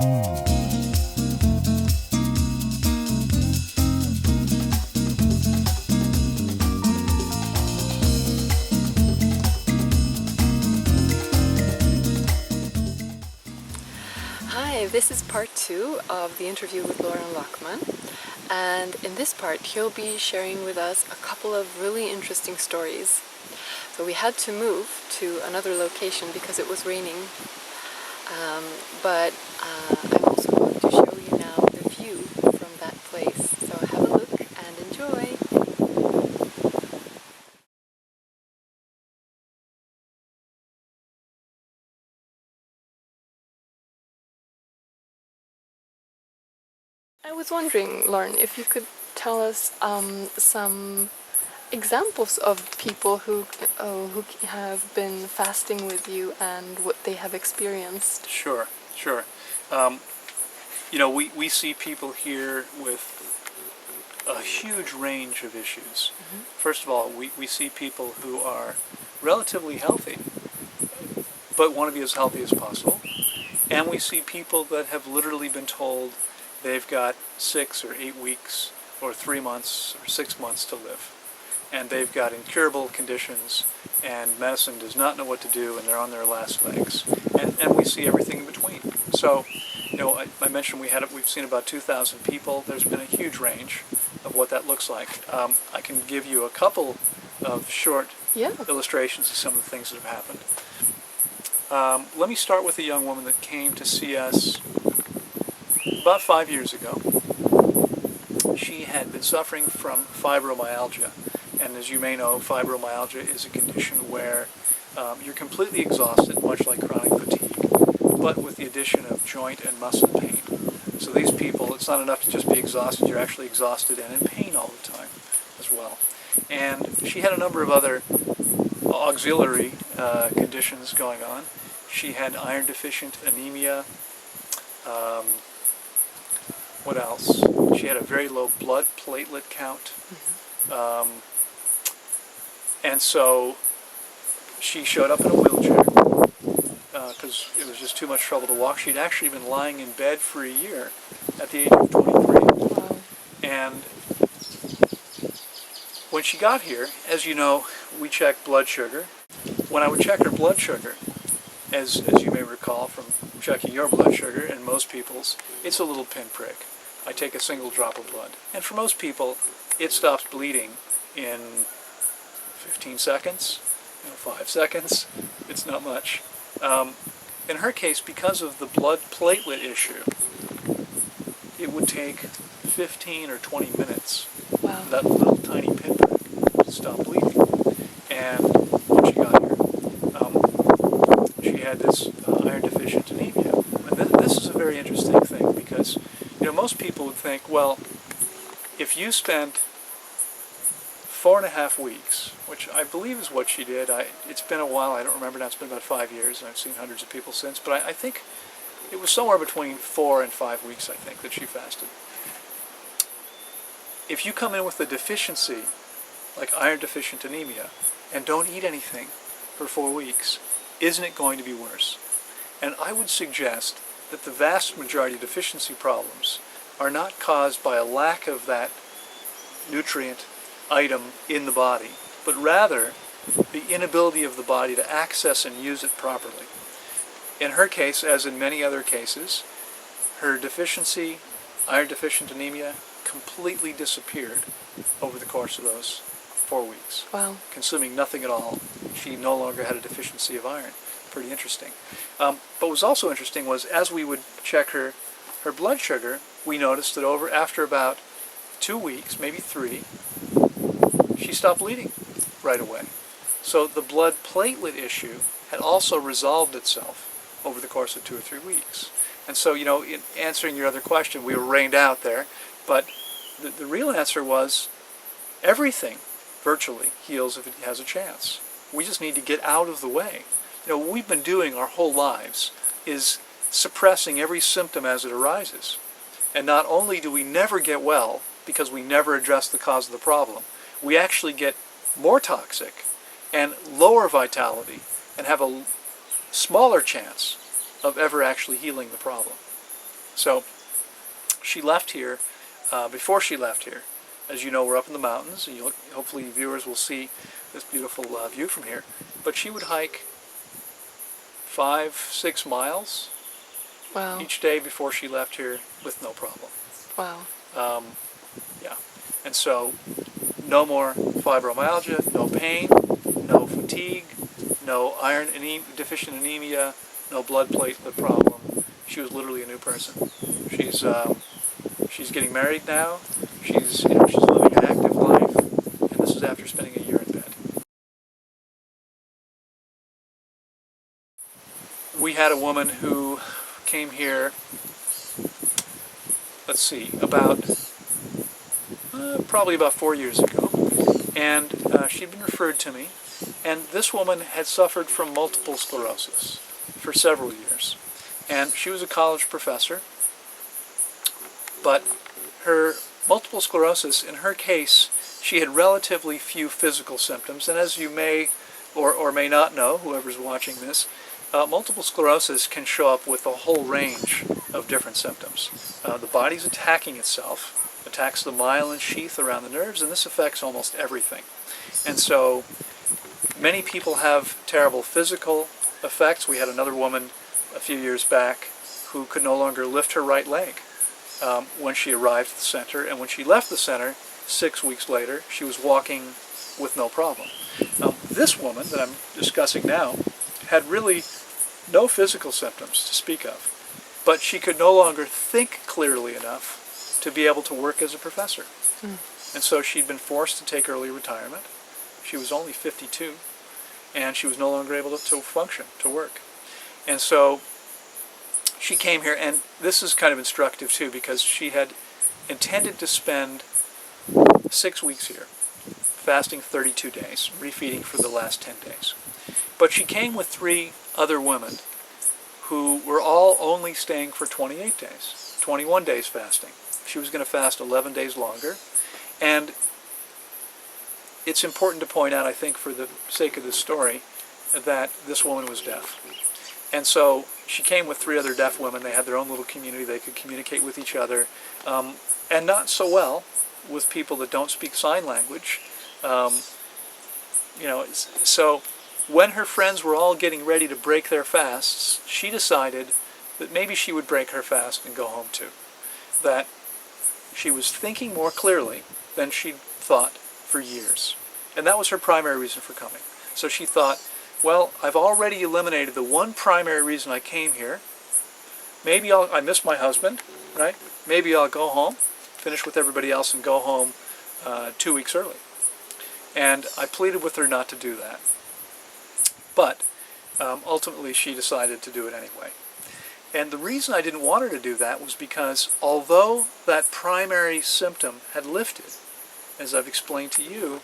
Hi, this is part 2 of the interview with Loren Lockman, and in this part he'll be sharing with us a couple of really interesting stories. So we had to move to another location because it was raining, but I'm also going to show you now the view from that place. So have a look and enjoy! I was wondering, Lauren, if you could tell us some examples of people who have been fasting with you and what they have experienced. Sure. We see people here with a huge range of issues. Mm-hmm. First of all, we see people who are relatively healthy, but want to be as healthy as possible. And we see people that have literally been told they've got 6 or 8 weeks or 3 months or 6 months to live. And they've got incurable conditions, and medicine does not know what to do, and they're on their last legs. And we see everything in between. So, I mentioned we've seen about 2,000 people. There's been a huge range of what that looks like. I can give you a couple of short illustrations of some of the things that have happened. Let me start with a young woman that came to see us about 5 years ago. She had been suffering from fibromyalgia. And as you may know, fibromyalgia is a condition where you're completely exhausted, much like chronic fatigue, but with the addition of joint and muscle pain. So these people, it's not enough to just be exhausted, you're actually exhausted and in pain all the time as well. And she had a number of other auxiliary conditions going on. She had iron deficient anemia. What else? She had a very low blood platelet count. Mm-hmm. And so she showed up in a wheelchair because it was just too much trouble to walk. She'd actually been lying in bed for a year at the age of 23. Wow. And when she got here, as you know, we check blood sugar. When I would check her blood sugar, as you may recall from checking your blood sugar and most people's, it's a little pinprick. I take a single drop of blood. And for most people, it stops bleeding in 15 seconds, 5 seconds. It's not much. In her case, because of the blood platelet issue, it would take 15 or 20 minutes for that little tiny pinprick to stop bleeding. And when she got here, she had this iron deficient anemia. And this is a very interesting thing because most people would think, well, if you spent 4.5 weeks, which I believe is what she did. It's been a while, I don't remember now, it's been about 5 years, and I've seen hundreds of people since, but I think it was somewhere between 4 and 5 weeks, I think, that she fasted. If you come in with a deficiency, like iron deficient anemia, and don't eat anything for 4 weeks, isn't it going to be worse? And I would suggest that the vast majority of deficiency problems are not caused by a lack of that nutrient item in the body, but rather the inability of the body to access and use it properly. In her case, as in many other cases, her deficiency, iron deficient anemia, completely disappeared over the course of those 4 weeks. Wow. Consuming nothing at all. She no longer had a deficiency of iron. Pretty interesting. But what was also interesting was as we would check her blood sugar, we noticed that after about 2 weeks, maybe 3, she stopped bleeding right away. So the blood platelet issue had also resolved itself over the course of 2 or 3 weeks. And so, in answering your other question, we were rained out there, but the real answer was everything virtually heals if it has a chance. We just need to get out of the way. What we've been doing our whole lives is suppressing every symptom as it arises. And not only do we never get well because we never address the cause of the problem, we actually get more toxic and lower vitality and have a smaller chance of ever actually healing the problem. So she left here, before she left here, as you know, we're up in the mountains, and hopefully viewers will see this beautiful view from here, but she would hike 5-6 miles Wow. each day before she left here with no problem. Wow. Yeah, and so no more fibromyalgia, no pain, no fatigue, no iron deficient anemia, no blood platelet problem. She was literally a new person. She's getting married now. She's living an active life, and this is after spending a year in bed. We had a woman who came here, let's see, probably about 4 years ago, and she'd been referred to me, and this woman had suffered from multiple sclerosis for several years, and she was a college professor, but her multiple sclerosis, in her case, she had relatively few physical symptoms, and as you may or may not know, whoever's watching this, multiple sclerosis can show up with a whole range of different symptoms. The body's attacking itself, attacks the myelin sheath around the nerves, and this affects almost everything. And so many people have terrible physical effects. We had another woman a few years back who could no longer lift her right leg when she arrived at the center, and when she left the center 6 weeks later, she was walking with no problem. This woman that I'm discussing now had really no physical symptoms to speak of, but she could no longer think clearly enough to be able to work as a professor. And so she'd been forced to take early retirement. She was only 52, and she was no longer able to function, to work. And so she came here, and this is kind of instructive too, because she had intended to spend 6 weeks here, fasting 32 days, refeeding for the last 10 days. But she came with 3 other women who were all only staying for 28 days, 21 days fasting. She was going to fast 11 days longer. And it's important to point out, I think, for the sake of this story, that this woman was deaf. And so she came with 3 other deaf women. They had their own little community. They could communicate with each other. And not so well with people that don't speak sign language. So when her friends were all getting ready to break their fasts, she decided that maybe she would break her fast and go home too. That she was thinking more clearly than she'd thought for years. And that was her primary reason for coming. So she thought, well, I've already eliminated the one primary reason I came here. Maybe I miss my husband, right? Maybe I'll go home, finish with everybody else, and go home 2 weeks early. And I pleaded with her not to do that. But ultimately she decided to do it anyway. And the reason I didn't want her to do that was because although that primary symptom had lifted, as I've explained to you,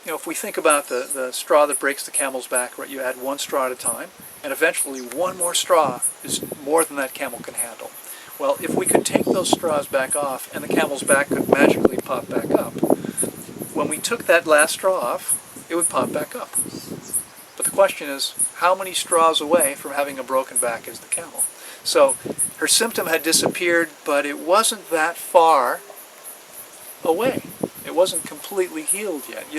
if we think about the straw that breaks the camel's back, right, you add 1 straw at a time, and eventually 1 more straw is more than that camel can handle. Well, if we could take those straws back off and the camel's back could magically pop back up, when we took that last straw off, it would pop back up. But the question is, how many straws away from having a broken back is the camel? So her symptom had disappeared, but it wasn't that far away. It wasn't completely healed yet.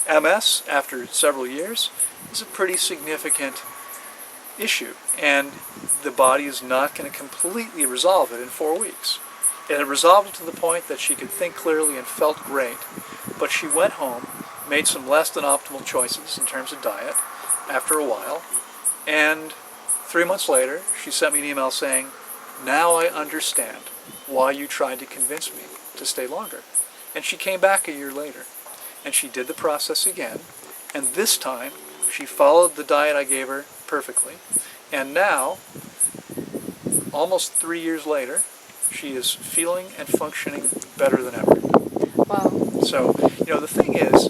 MS, after several years, is a pretty significant issue, and the body is not going to completely resolve it in 4 weeks. It had resolved it to the point that she could think clearly and felt great, but she went home, made some less than optimal choices in terms of diet after a while, and 3 months later, she sent me an email saying, now I understand why you tried to convince me to stay longer. And she came back a year later, and she did the process again, and this time she followed the diet I gave her perfectly, and now, almost 3 years later, she is feeling and functioning better than ever. Wow. So, the thing is,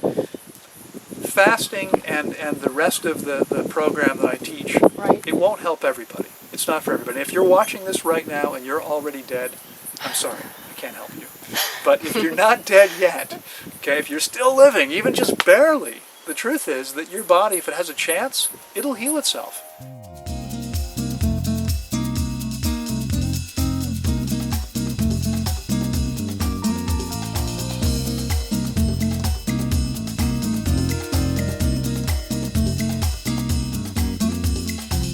fasting and the rest of the program that I teach, Right. it won't help everybody. It's not for everybody. If you're watching this right now and you're already dead, I'm sorry, I can't help you. But if you're not dead yet, okay, if you're still living, even just barely, the truth is that your body, if it has a chance, it'll heal itself.